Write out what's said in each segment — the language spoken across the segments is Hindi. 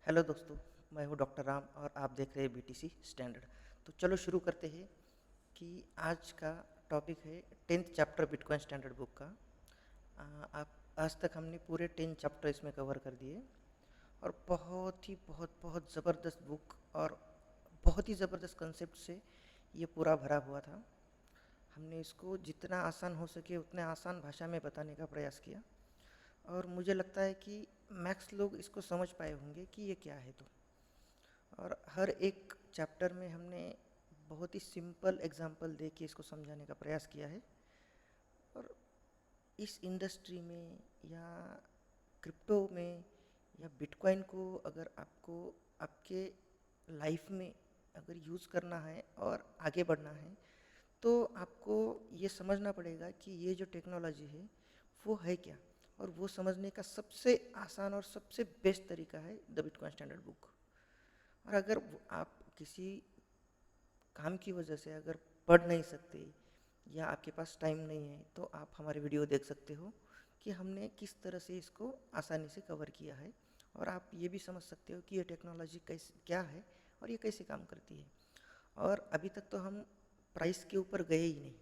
हेलो दोस्तों, मैं हूं डॉक्टर राम और आप देख रहे हैं बीटीसी स्टैंडर्ड। तो चलो शुरू करते हैं कि आज का टॉपिक है 10th chapter bitcoin standard book का। आप आज तक हमने पूरे 10 चैप्टर इसमें कवर कर दिए और बहुत ज़बरदस्त बुक और बहुत ही ज़बरदस्त कंसेप्ट से ये पूरा भरा हुआ था। हमने इसको जितना आसान हो सके उतने आसान भाषा में बताने का प्रयास किया और मुझे लगता है कि मैक्स लोग इसको समझ पाए होंगे कि ये क्या है। तो और हर एक चैप्टर में हमने बहुत ही सिंपल एग्जांपल दे के इसको समझाने का प्रयास किया है। और इस इंडस्ट्री में या क्रिप्टो में या बिटकॉइन को अगर आपको आपके लाइफ में अगर यूज़ करना है और आगे बढ़ना है तो आपको ये समझना पड़ेगा कि ये जो टेक्नोलॉजी है वो है क्या। और वो समझने का सबसे आसान और सबसे बेस्ट तरीका है द बिटकॉइन स्टैंडर्ड बुक। और अगर आप किसी काम की वजह से अगर पढ़ नहीं सकते या आपके पास टाइम नहीं है तो आप हमारे वीडियो देख सकते हो कि हमने किस तरह से इसको आसानी से कवर किया है। और आप ये भी समझ सकते हो कि ये टेक्नोलॉजी कैसे क्या है और ये कैसे काम करती है। और अभी तक तो हम प्राइस के ऊपर गए ही नहीं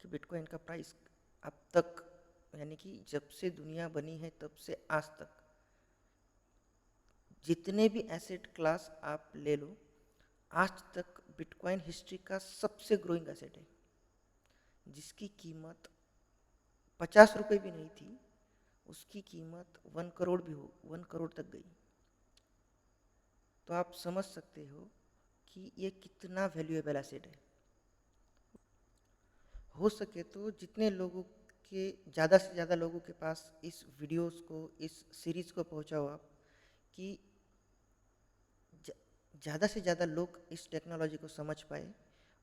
कि बिटकॉइन का प्राइस अब तक यानी कि जब से दुनिया बनी है तब से आज तक जितने भी एसेट क्लास आप ले लो, आज तक बिटकॉइन हिस्ट्री का सबसे ग्रोइंग एसेट है जिसकी कीमत 50 रुपये भी नहीं थी, उसकी कीमत 1 करोड़ भी हो 1 करोड़ तक गई। तो आप समझ सकते हो कि ये कितना वैल्यूएबल एसेट है। हो सके तो जितने लोगों के ज़्यादा से ज़्यादा लोगों के पास इस वीडियोस को इस सीरीज़ को पहुंचाओ आप कि ज़्यादा से ज़्यादा लोग इस टेक्नोलॉजी को समझ पाए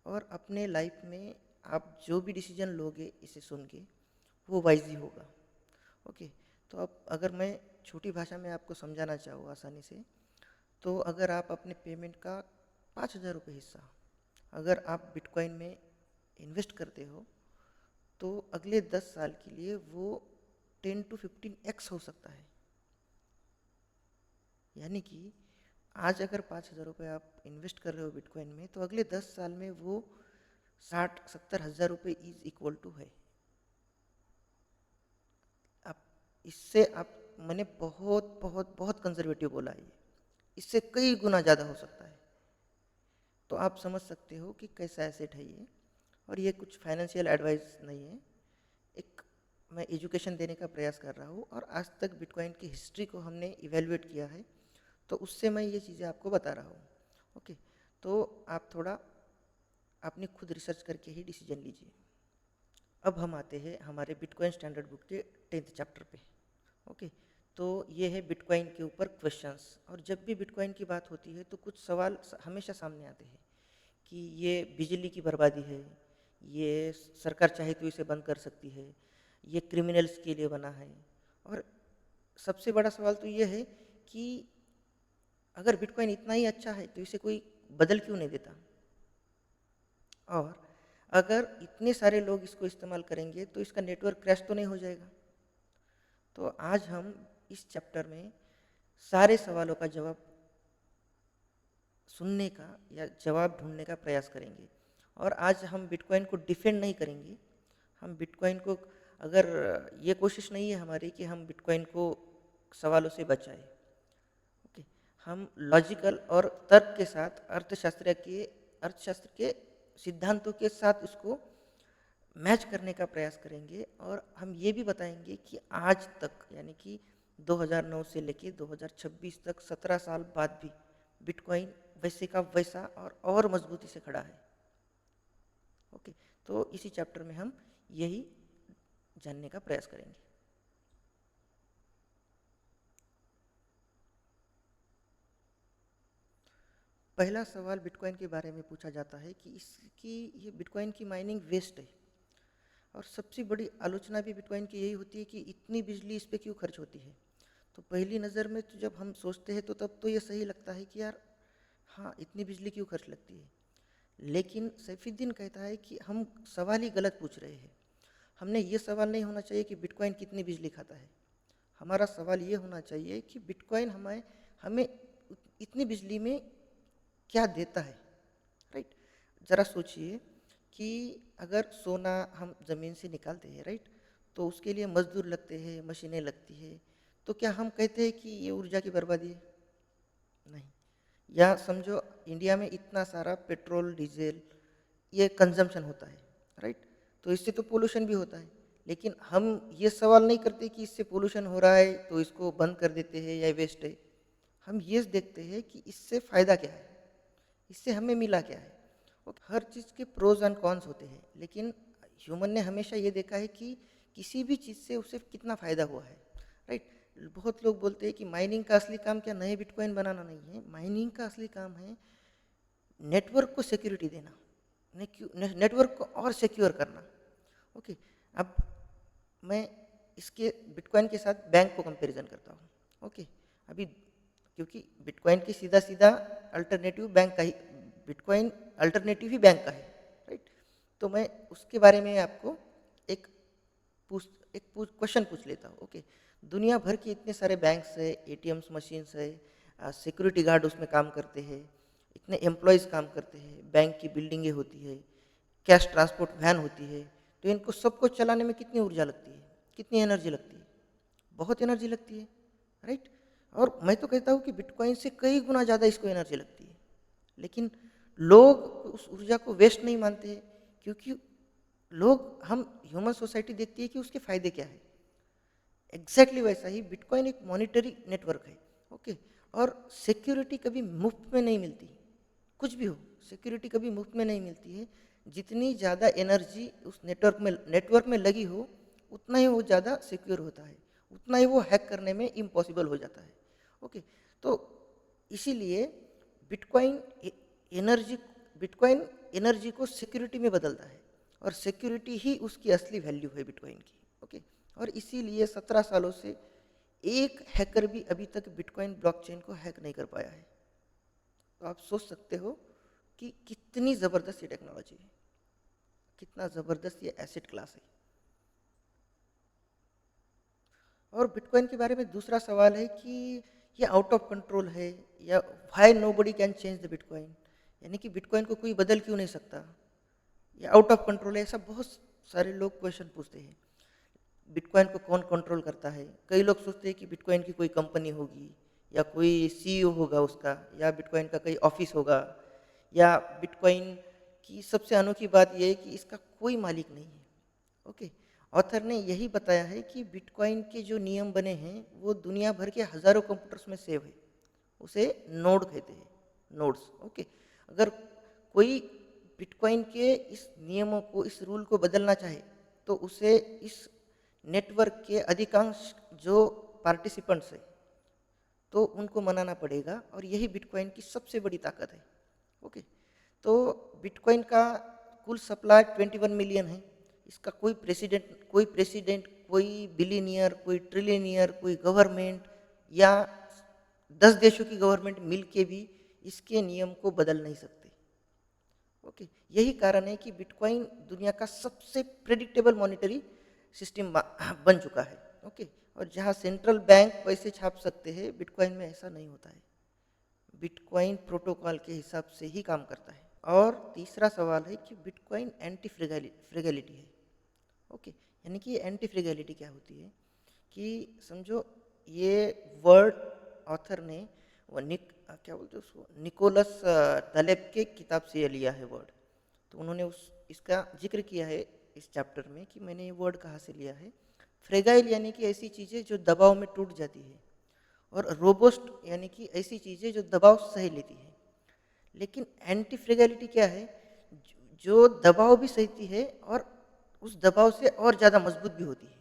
और अपने लाइफ में आप जो भी डिसीजन लोगे इसे सुन के वो वाइज ही होगा। ओके। तो अब अगर मैं छोटी भाषा में आपको समझाना चाहूँ आसानी से, तो अगर आप अपने पेमेंट का 5,000 रुपये हिस्सा अगर आप बिटकॉइन में इन्वेस्ट करते हो तो अगले 10 साल के लिए वो 10 to 15x हो सकता है। यानी कि आज अगर 5,000 रुपये आप इन्वेस्ट कर रहे हो बिटकॉइन में तो अगले 10 साल में वो 60-70 हज़ार रुपये इज इक्वल टू है। आप इससे आप मैंने बहुत बहुत बहुत कंजर्वेटिव बोला है, इससे कई गुना ज़्यादा हो सकता है। तो आप समझ सकते हो कि कैसा एसेट है ये। और ये कुछ फाइनेंशियल एडवाइस नहीं है, एक मैं एजुकेशन देने का प्रयास कर रहा हूँ और आज तक बिटकॉइन की हिस्ट्री को हमने इवेलुएट किया है तो उससे मैं ये चीज़ें आपको बता रहा हूँ। ओके। तो आप थोड़ा अपनी खुद रिसर्च करके ही डिसीजन लीजिए। अब हम आते हैं हमारे बिटकॉइन स्टैंडर्ड बुक के 10th चैप्टर पे। ओके। तो ये है बिटकॉइन के ऊपर क्वेश्चंस। और जब भी बिटकॉइन की बात होती है तो कुछ सवाल हमेशा सामने आते हैं कि ये बिजली की बर्बादी है, ये सरकार चाहे तो इसे बंद कर सकती है, ये क्रिमिनल्स के लिए बना है। और सबसे बड़ा सवाल तो ये है कि अगर बिटकॉइन इतना ही अच्छा है तो इसे कोई बदल क्यों नहीं देता। और अगर इतने सारे लोग इसको इस्तेमाल करेंगे तो इसका नेटवर्क क्रैश तो नहीं हो जाएगा। तो आज हम इस चैप्टर में सारे सवालों का जवाब सुनने का या जवाब ढूंढने का प्रयास करेंगे। और आज हम बिटकॉइन को डिफेंड नहीं करेंगे। हम बिटकॉइन को अगर ये कोशिश नहीं है हमारी कि हम बिटकॉइन को सवालों से बचाएं। ओके। हम लॉजिकल और तर्क के साथ अर्थशास्त्र के सिद्धांतों के साथ उसको मैच करने का प्रयास करेंगे। और हम ये भी बताएंगे कि आज तक यानी कि 2009 से लेके 2026 तक 17 साल बाद भी बिटकॉइन वैसे का वैसा और मजबूती से खड़ा है। ओके। तो इसी चैप्टर में हम यही जानने का प्रयास करेंगे। पहला सवाल बिटकॉइन के बारे में पूछा जाता है कि इसकी ये बिटकॉइन की माइनिंग वेस्ट है। और सबसे बड़ी आलोचना भी बिटकॉइन की यही होती है कि इतनी बिजली इस पे क्यों खर्च होती है। तो पहली नज़र में तो जब हम सोचते हैं तो तब तो ये सही लगता है कि यार हाँ, इतनी बिजली क्यों खर्च लगती है। लेकिन सैफुद्दीन कहता है कि हम सवाल ही गलत पूछ रहे हैं। हमने ये सवाल नहीं होना चाहिए कि बिटकॉइन कितनी बिजली खाता है। हमारा सवाल ये होना चाहिए कि बिटकॉइन हमें हमें इतनी बिजली में क्या देता है, राइट? ज़रा सोचिए कि अगर सोना हम ज़मीन से निकालते हैं, राइट, तो उसके लिए मजदूर लगते हैं, मशीनें लगती है, तो क्या हम कहते हैं कि ये ऊर्जा की बर्बादी है? नहीं। या समझो इंडिया में इतना सारा पेट्रोल डीजल ये कंजम्पशन होता है, राइट, तो इससे तो पोल्यूशन भी होता है, लेकिन हम ये सवाल नहीं करते कि इससे पोल्यूशन हो रहा है तो इसको बंद कर देते हैं या वेस्ट है। हम ये देखते हैं कि इससे फ़ायदा क्या है, इससे हमें मिला क्या है। ओके, हर चीज़ के प्रोज एंड कॉन्स होते हैं, लेकिन ह्यूमन ने हमेशा ये देखा है कि किसी भी चीज़ से उसे कितना फ़ायदा हुआ है, राइट। बहुत लोग बोलते हैं कि माइनिंग का असली काम क्या नए बिटकॉइन बनाना नहीं है, माइनिंग का असली काम है नेटवर्क को सिक्योरिटी देना, नेटवर्क को और सिक्योर करना। ओके, अब मैं इसके बिटकॉइन के साथ बैंक को कंपैरिजन करता हूँ। ओके, अभी क्योंकि बिटकॉइन की सीधा सीधा अल्टरनेटिव बैंक का ही, बिटकॉइन अल्टरनेटिव ही बैंक का है, राइट। तो मैं उसके बारे में आपको एक क्वेश्चन पूछ लेता हूँ। ओके, दुनिया भर के इतने सारे बैंक्स है, एटीएम्स मशीन्स है, सिक्योरिटी गार्ड उसमें काम करते हैं, इतने एम्प्लॉयज़ काम करते हैं, बैंक की बिल्डिंगें होती है, कैश ट्रांसपोर्ट वैन होती है, तो इनको सबको चलाने में कितनी ऊर्जा लगती है, कितनी एनर्जी लगती है? बहुत एनर्जी लगती है, राइट। और मैं तो कहता हूँ कि बिटकॉइन से कई गुना ज़्यादा इसको एनर्जी लगती है, लेकिन लोग उस ऊर्जा को वेस्ट नहीं मानते हैं, क्योंकि लोग, हम ह्यूमन सोसाइटी देखती है कि उसके फ़ायदे क्या है। एग्जैक्टली वैसा ही बिटकॉइन एक मॉनिटरी नेटवर्क है। ओके, और सिक्योरिटी कभी मुफ्त में नहीं मिलती, कुछ भी हो, सिक्योरिटी कभी मुफ्त में नहीं मिलती है। जितनी ज़्यादा एनर्जी उस नेटवर्क में लगी हो, उतना ही वो ज़्यादा सिक्योर होता है, उतना ही वो हैक करने में इम्पॉसिबल हो जाता है। ओके, तो इसीलिए बिटकॉइन एनर्जी बिटकॉइन एनर्जी को सिक्योरिटी में बदलता है, और सिक्योरिटी ही उसकी असली वैल्यू है बिटकॉइन की। ओके, और इसीलिए 17 सालों से एक हैकर भी अभी तक बिटकॉइन ब्लॉकचेन को हैक नहीं कर पाया है। तो आप सोच सकते हो कि कितनी ज़बरदस्त ये टेक्नोलॉजी है, कितना ज़बरदस्त ये एसेट क्लास है। और बिटकॉइन के बारे में दूसरा सवाल है कि ये आउट ऑफ कंट्रोल है, या why nobody can change the bitcoin, यानी कि बिटकॉइन को कोई बदल क्यों नहीं सकता, या आउट ऑफ कंट्रोल है, ऐसा बहुत सारे लोग क्वेश्चन पूछते हैं। बिटकॉइन को कौन कंट्रोल करता है? कई लोग सोचते हैं कि बिटकॉइन की कोई कंपनी होगी, या कोई सीईओ होगा उसका, या बिटकॉइन का कोई ऑफिस होगा, या बिटकॉइन की सबसे अनोखी बात यह है कि इसका कोई मालिक नहीं है। ओके, ऑथर ने यही बताया है कि बिटकॉइन के जो नियम बने हैं वो दुनिया भर के हज़ारों कंप्यूटर्स में सेव है, उसे नोड कहते हैं, नोड्स। ओके, अगर कोई बिटकॉइन के इस नियमों को, इस रूल को बदलना चाहे, तो उसे इस नेटवर्क के अधिकांश जो पार्टिसिपेंट्स है, तो उनको मनाना पड़ेगा, और यही बिटकॉइन की सबसे बड़ी ताकत है। ओके, तो बिटकॉइन का कुल सप्लाई 21 मिलियन है। इसका कोई प्रेसिडेंट, कोई बिलियनियर, कोई ट्रिलियनियर, कोई गवर्नमेंट, या 10 देशों की गवर्नमेंट मिलके भी इसके नियम को बदल नहीं सकते। ओके, यही कारण है कि बिटकॉइन दुनिया का सबसे प्रेडिक्टेबल मॉनेटरी सिस्टम बन चुका है। ओके, और जहाँ सेंट्रल बैंक पैसे छाप सकते हैं, बिटकॉइन में ऐसा नहीं होता है। बिटकॉइन प्रोटोकॉल के हिसाब से ही काम करता है। और तीसरा सवाल है कि बिटकॉइन एंटी फ्रेगैलिटी है। ओके, यानी कि एंटी फ्रेगैलिटी क्या होती है कि समझो, ये वर्ड ऑथर ने क्या बोलते हैं उसको, निकोलस तलेब के किताब से ये लिया है वर्ड। तो उन्होंने इसका जिक्र किया है इस चैप्टर में कि मैंने ये वर्ड कहाँ से लिया है। फ्रेगाइल यानी कि ऐसी चीज़ें जो दबाव में टूट जाती है, और रोबोस्ट यानी कि ऐसी चीज़ें जो दबाव सह लेती है। लेकिन एंटी फ्रेगैलिटी क्या है? जो दबाव भी सहती है, और उस दबाव से और ज़्यादा मजबूत भी होती है।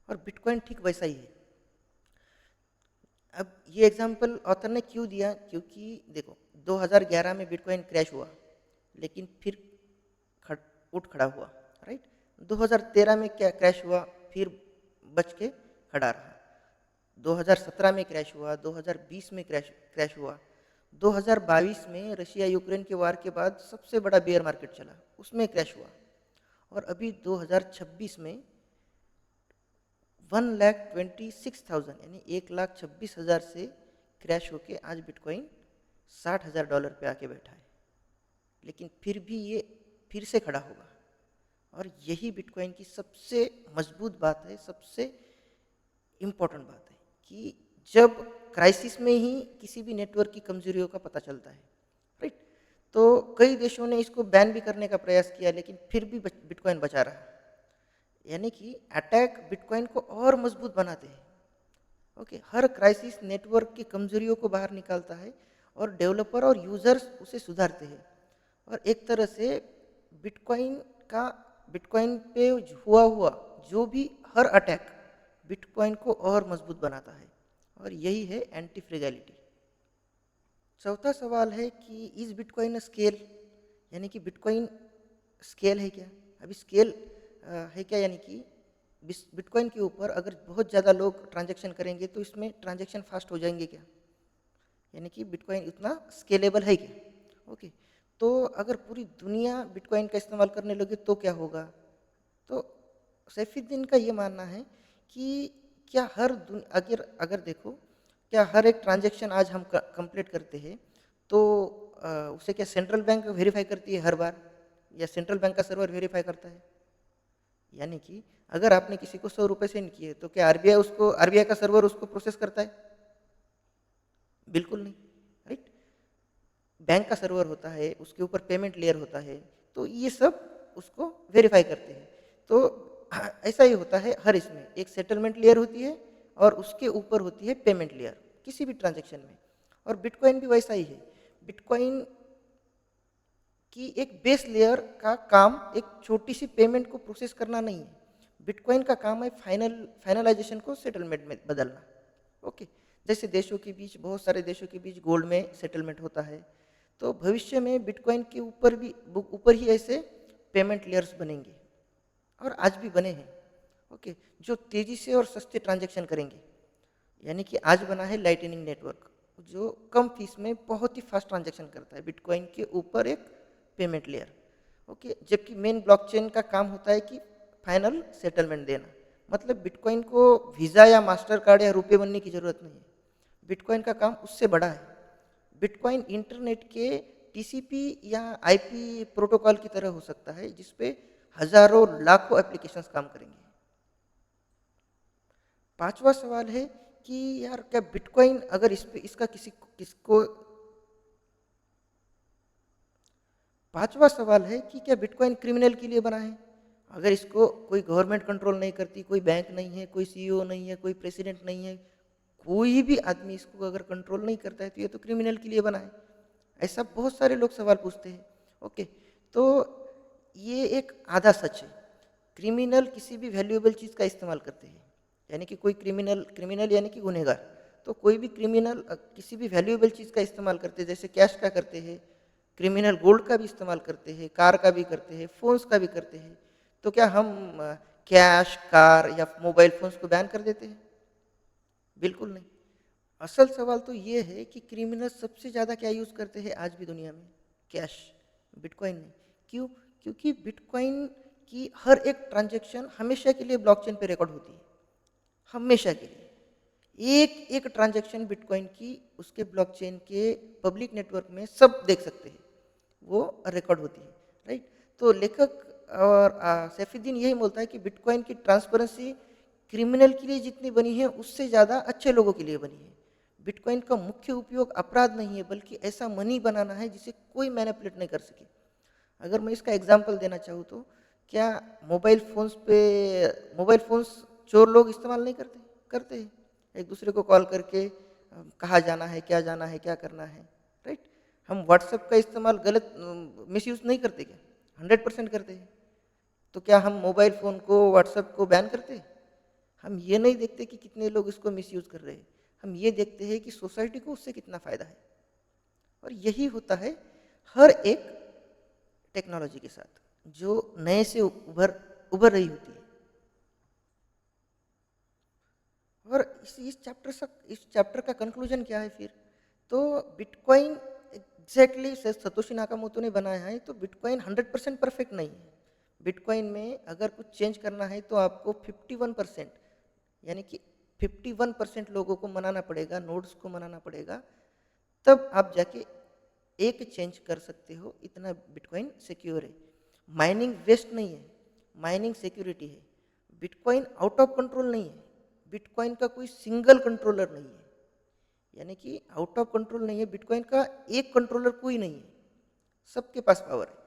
और बिटकॉइन ठीक वैसा ही है। अब ये एग्जांपल ऑथर ने क्यों दिया? क्योंकि देखो, 2011 में बिटकॉइन क्रैश हुआ, लेकिन फिर उठ खड़ा हुआ, राइट। 2013 में क्या क्रैश हुआ, फिर बच के खड़ा रहा। 2017 में क्रैश हुआ, 2020 में क्रैश हुआ, 2022 में रशिया यूक्रेन के वार के बाद सबसे बड़ा बेयर मार्केट चला, उसमें क्रैश हुआ। और अभी 2026 में 1,26,000 यानी 1,26,000 से क्रैश होके आज बिटकॉइन $60,000 पे आके बैठा है, लेकिन फिर भी ये फिर से खड़ा होगा। और यही बिटकॉइन की सबसे मजबूत बात है, सबसे इम्पोर्टेंट बात है कि जब क्राइसिस में ही किसी भी नेटवर्क की कमजोरियों का पता चलता है, राइट। तो कई देशों ने इसको बैन भी करने का प्रयास किया, लेकिन फिर भी बिटकॉइन बचा रहा। यानी कि अटैक बिटकॉइन को और मजबूत बनाते हैं। ओके, हर क्राइसिस नेटवर्क की कमजोरियों को बाहर निकालता है और डेवलपर और यूजर्स उसे सुधारते हैं। और एक तरह से बिटकॉइन का बिटकॉइन पे हुआ जो भी हर अटैक बिटकॉइन को और मजबूत बनाता है, और यही है एंटी फ्रेगैलिटी। चौथा सवाल है कि इज बिटकॉइन स्केल, यानी कि बिटकॉइन स्केल है क्या। अभी स्केल है क्या, यानी कि बिटकॉइन के ऊपर अगर बहुत ज़्यादा लोग ट्रांजैक्शन करेंगे तो इसमें ट्रांजैक्शन फास्ट हो जाएंगे क्या, यानी कि बिटकॉइन उतना स्केलेबल है क्या। ओके, तो अगर पूरी दुनिया बिटकॉइन का इस्तेमाल करने लगे तो क्या होगा। तो सैफुद्दीन का ये मानना है कि क्या अगर अगर देखो, क्या हर एक ट्रांजैक्शन आज हम कंप्लीट करते हैं तो उसे क्या सेंट्रल बैंक वेरीफाई करती है हर बार, या सेंट्रल बैंक का सर्वर वेरीफाई करता है। यानी कि अगर आपने किसी को 100 रुपये सेंड किए तो क्या आरबीआई का सर्वर उसको प्रोसेस करता है, बिल्कुल नहीं, राइट। बैंक का सर्वर होता है, उसके ऊपर पेमेंट लेयर होता है, तो ये सब उसको वेरीफाई करते हैं। तो ऐसा ही होता है हर इसमें, एक सेटलमेंट लेयर होती है और उसके ऊपर होती है पेमेंट लेयर किसी भी ट्रांजैक्शन में। और बिटकॉइन भी वैसा ही है। बिटकॉइन की एक बेस लेयर का काम एक छोटी सी पेमेंट को प्रोसेस करना नहीं है, बिटकॉइन का काम है फाइनलाइजेशन को सेटलमेंट में बदलना। ओके, जैसे देशों के बीच, बहुत सारे देशों के बीच गोल्ड में सेटलमेंट होता है, तो भविष्य में बिटकॉइन के ऊपर ही ऐसे पेमेंट लेयर्स बनेंगे, और आज भी बने हैं। ओके, जो तेज़ी से और सस्ते ट्रांजैक्शन करेंगे। यानी कि आज बना है लाइटनिंग नेटवर्क, जो कम फीस में बहुत ही फास्ट ट्रांजैक्शन करता है, बिटकॉइन के ऊपर एक पेमेंट लेयर। ओके, जबकि मेन ब्लॉकचेन का काम होता है कि फाइनल सेटलमेंट देना। मतलब बिटकॉइन को वीज़ा या मास्टर कार्ड या रुपये बनने की ज़रूरत नहीं है, बिटकॉइन का काम उससे बड़ा है। बिटकॉइन इंटरनेट के टीसीपी या आईपी प्रोटोकॉल की तरह हो सकता है, जिसपे हजारों लाखों एप्लीकेशंस काम करेंगे। पांचवा सवाल है कि यार क्या बिटकॉइन अगर इसका किसको पांचवा सवाल है कि क्या बिटकॉइन क्रिमिनल के लिए बना है। अगर इसको कोई गवर्नमेंट कंट्रोल नहीं करती, कोई बैंक नहीं है, कोई सीईओ नहीं है, कोई प्रेसिडेंट नहीं है, कोई भी आदमी इसको अगर कंट्रोल नहीं करता है तो ये तो क्रिमिनल के लिए बना है। ऐसा बहुत सारे लोग सवाल पूछते हैं। ओके, तो ये एक आधा सच है। क्रिमिनल किसी भी वैल्यूएबल चीज़ का इस्तेमाल करते हैं, यानी कि कोई क्रिमिनल यानी कि गुनहगार, तो कोई भी क्रिमिनल किसी भी वैल्यूएबल चीज़ का इस्तेमाल करते हैं, जैसे कैश का करते हैं, क्रिमिनल गोल्ड का भी इस्तेमाल करते हैं, कार का भी करते हैं, फोन्स का भी करते हैं। तो क्या हम कैश, कार या मोबाइल फोन्स को बैन कर देते हैं? बिल्कुल नहीं। असल सवाल तो ये है कि क्रिमिनल सबसे ज़्यादा क्या यूज़ करते हैं आज भी दुनिया में? कैश, बिटकॉइन नहीं। क्यों? क्योंकि बिटकॉइन की हर एक ट्रांजैक्शन हमेशा के लिए ब्लॉकचेन पे रिकॉर्ड होती है, हमेशा के लिए। एक एक ट्रांजैक्शन बिटकॉइन की उसके ब्लॉकचेन के पब्लिक नेटवर्क में सब देख सकते हैं, वो रिकॉर्ड होती है, राइट। तो लेखक और सैफुद्दीन यही बोलता है कि बिटकॉइन की ट्रांसपेरेंसी क्रिमिनल के लिए जितनी बनी है उससे ज़्यादा अच्छे लोगों के लिए बनी है। बिटकॉइन का मुख्य उपयोग अपराध नहीं है, बल्कि ऐसा मनी बनाना है जिसे कोई मैनिपुलेट नहीं कर सके। अगर मैं इसका एग्जांपल देना चाहूँ तो क्या मोबाइल फोन्स चोर लोग इस्तेमाल नहीं करते? करते हैं। एक दूसरे को कॉल करके कहाँ जाना है, क्या जाना है, क्या करना है, राइट। हम व्हाट्सएप का इस्तेमाल गलत मिसयूज़ नहीं करते क्या? 100% करते हैं। तो क्या हम मोबाइल फ़ोन को, व्हाट्सएप को बैन करते हैं? हम ये नहीं देखते कि कितने लोग इसको मिसयूज़ कर रहे हैं, हम ये देखते हैं कि सोसाइटी को उससे कितना फ़ायदा है। और यही होता है हर एक टेक्नोलॉजी के साथ, जो नए से उभर रही होती है। और इस चैप्टर का कंक्लूजन क्या है फिर? तो बिटकॉइन एग्जैक्टली सतोशी नाकामोटो ने बनाया है, तो बिटकॉइन 100% परफेक्ट नहीं है। बिटकॉइन में अगर कुछ चेंज करना है तो आपको 51%, यानी कि 51% लोगों को मनाना पड़ेगा, नोड्स को मनाना पड़ेगा, तब आप जाके एक चेंज कर सकते हो। इतना बिटकॉइन सिक्योर है। माइनिंग वेस्ट नहीं है, माइनिंग सिक्योरिटी है। बिटकॉइन आउट ऑफ कंट्रोल नहीं है, बिटकॉइन का कोई सिंगल कंट्रोलर नहीं है, यानी कि आउट ऑफ कंट्रोल नहीं है। बिटकॉइन का एक कंट्रोलर कोई नहीं है, सबके पास पावर है।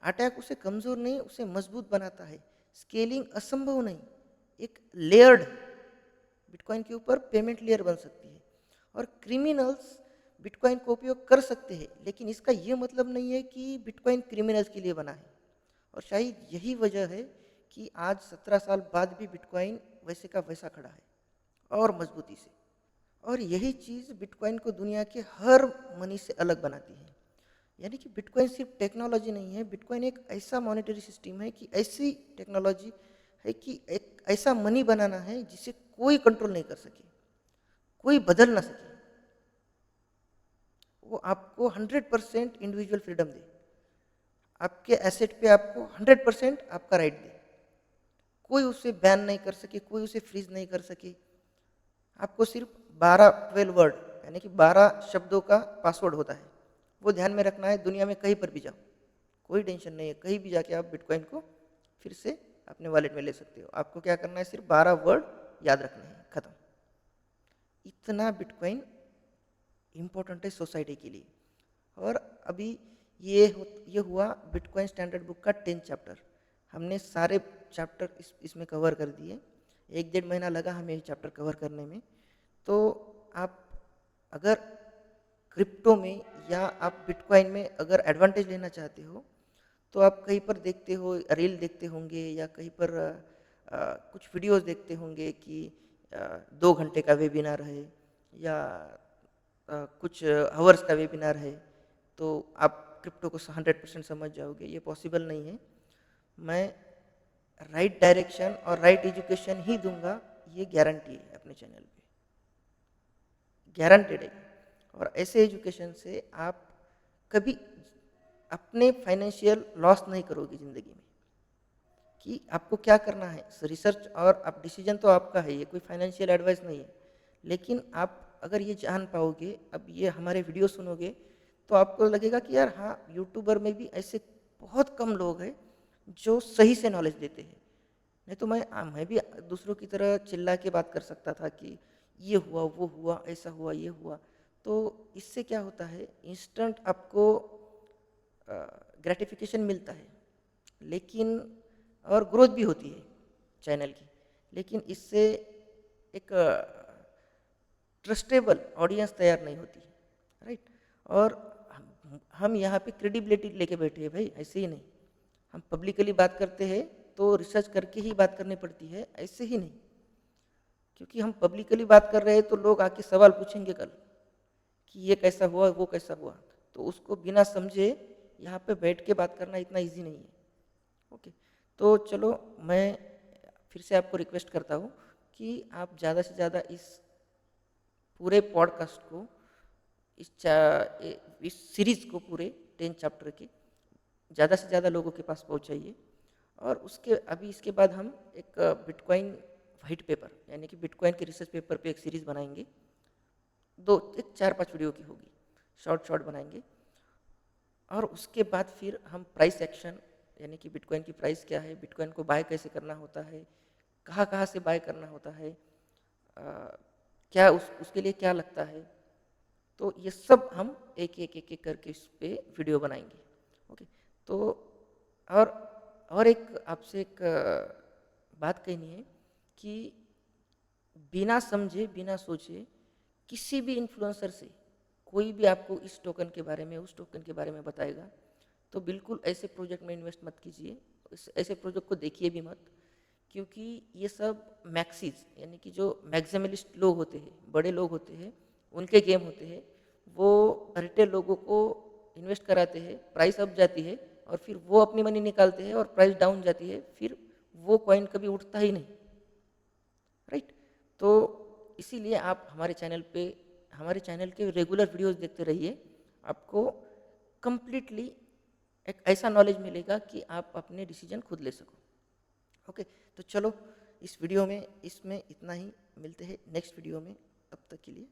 अटैक उसे कमजोर नहीं, उसे मजबूत बनाता है। स्केलिंग असंभव नहीं, एक लेयर्ड बिटकॉइन के ऊपर पेमेंट लेयर बन सकती है। और क्रिमिनल्स बिटकॉइन का उपयोग कर सकते हैं, लेकिन इसका यह मतलब नहीं है कि बिटकॉइन क्रिमिनल्स के लिए बना है। और शायद यही वजह है कि आज 17 साल बाद भी बिटकॉइन वैसे का वैसा खड़ा है और मजबूती से। और यही चीज़ बिटकॉइन को दुनिया के हर मनी से अलग बनाती है। यानी कि बिटकॉइन सिर्फ टेक्नोलॉजी नहीं है, बिटकॉइन एक ऐसा मॉनेटरी सिस्टम है, कि ऐसी टेक्नोलॉजी है कि एक ऐसा मनी बनाना है जिसे कोई कंट्रोल नहीं कर सके, कोई बदल ना सके। वो आपको 100% इंडिविजुअल फ्रीडम दे, आपके एसेट पे आपको 100% आपका राइट दे। कोई उसे बैन नहीं कर सके, कोई उसे फ्रीज नहीं कर सके। आपको सिर्फ 12 वर्ड यानी कि 12 शब्दों का पासवर्ड होता है, वो ध्यान में रखना है। दुनिया में कहीं पर भी जाओ, कोई टेंशन नहीं है, कहीं भी जाके आप बिटकॉइन को फिर से अपने वॉलेट में ले सकते हो। आपको क्या करना है, सिर्फ 12 वर्ड याद रखने हैं, खत्म। इतना बिटकॉइन इम्पोर्टेंट है सोसाइटी के लिए। और अभी ये हुआ बिटकॉइन स्टैंडर्ड बुक का 10 चैप्टर। हमने सारे चैप्टर इसमें कवर कर दिए। 1-1.5 महीना लगा हमें ये चैप्टर कवर करने में। तो आप अगर क्रिप्टो में या आप बिटकॉइन में अगर एडवांटेज लेना चाहते हो, तो आप कहीं पर देखते हो, रील देखते होंगे या कहीं पर कुछ वीडियोस देखते होंगे कि 2 घंटे का वेबिनार है या कुछ आवर्स का वेबिनार है, तो आप क्रिप्टो को 100% समझ जाओगे। ये पॉसिबल नहीं है। मैं राइट डायरेक्शन और राइट एजुकेशन ही दूंगा, ये गारंटी है अपने चैनल पे, गारंटेड है। और ऐसे एजुकेशन से आप कभी अपने फाइनेंशियल लॉस नहीं करोगे ज़िंदगी में। कि आपको क्या करना है, रिसर्च और आप डिसीजन तो आपका है, ये कोई फाइनेंशियल एडवाइस नहीं है। लेकिन आप अगर ये जान पाओगे, अब ये हमारे वीडियो सुनोगे, तो आपको लगेगा कि यार हाँ, यूट्यूबर में भी ऐसे बहुत कम लोग हैं जो सही से नॉलेज देते हैं। नहीं तो मैं भी दूसरों की तरह चिल्ला के बात कर सकता था कि ये हुआ, वो हुआ, ऐसा हुआ, ये हुआ। तो इससे क्या होता है, इंस्टेंट आपको ग्रेटिफिकेशन मिलता है, लेकिन और ग्रोथ भी होती है चैनल की, लेकिन इससे एक ट्रस्टेबल ऑडियंस तैयार नहीं होती, राइट। और हम यहाँ पे क्रेडिबिलिटी लेके बैठे हैं भाई, ऐसे ही नहीं। हम पब्लिकली बात करते हैं तो रिसर्च करके ही बात करनी पड़ती है, ऐसे ही नहीं। क्योंकि हम पब्लिकली बात कर रहे हैं तो लोग आके सवाल पूछेंगे कल कि ये कैसा हुआ, वो कैसा हुआ। तो उसको बिना समझे यहाँ पे बैठ के बात करना इतना इजी नहीं है। ओके, तो चलो मैं फिर से आपको रिक्वेस्ट करता हूँ कि आप ज़्यादा से ज़्यादा इस पूरे पॉडकास्ट को, इस सीरीज़ को, पूरे 10 चैप्टर के ज़्यादा से ज़्यादा लोगों के पास पहुँचाइए। और उसके अभी इसके बाद हम एक बिटकॉइन वाइट पेपर यानी कि बिटकॉइन के रिसर्च पेपर पे एक सीरीज़ बनाएंगे। एक 4-5 वीडियो की होगी, शॉर्ट बनाएंगे। और उसके बाद फिर हम प्राइस एक्शन यानी कि बिटकॉइन की प्राइस क्या है, बिटकॉइन को बाय कैसे करना होता है, कहाँ कहाँ से बाय करना होता है, क्या उसके लिए क्या लगता है, तो ये सब हम एक करके इस पे वीडियो बनाएंगे। ओके, तो और एक आपसे एक बात कहनी है कि बिना समझे बिना सोचे किसी भी इन्फ्लुएंसर से कोई भी आपको इस टोकन के बारे में, उस टोकन के बारे में बताएगा, तो बिल्कुल ऐसे प्रोजेक्ट में इन्वेस्ट मत कीजिए, ऐसे प्रोजेक्ट को देखिए भी मत। क्योंकि ये सब मैक्सीज यानी कि जो मैक्सिमलिस्ट लोग होते हैं, बड़े लोग होते हैं, उनके गेम होते हैं। वो रिटेल लोगों को इन्वेस्ट कराते हैं, प्राइस अप जाती है और फिर वो अपनी मनी निकालते हैं और प्राइस डाउन जाती है, फिर वो कॉइन कभी उठता ही नहीं, राइट। तो इसीलिए आप हमारे चैनल के रेगुलर वीडियोस देखते रहिए। आपको कंप्लीटली एक ऐसा नॉलेज मिलेगा कि आप अपने डिसीजन खुद ले सको। ओके, तो चलो इस वीडियो में इसमें इतना ही, मिलते हैं नेक्स्ट वीडियो में, तब तक के लिए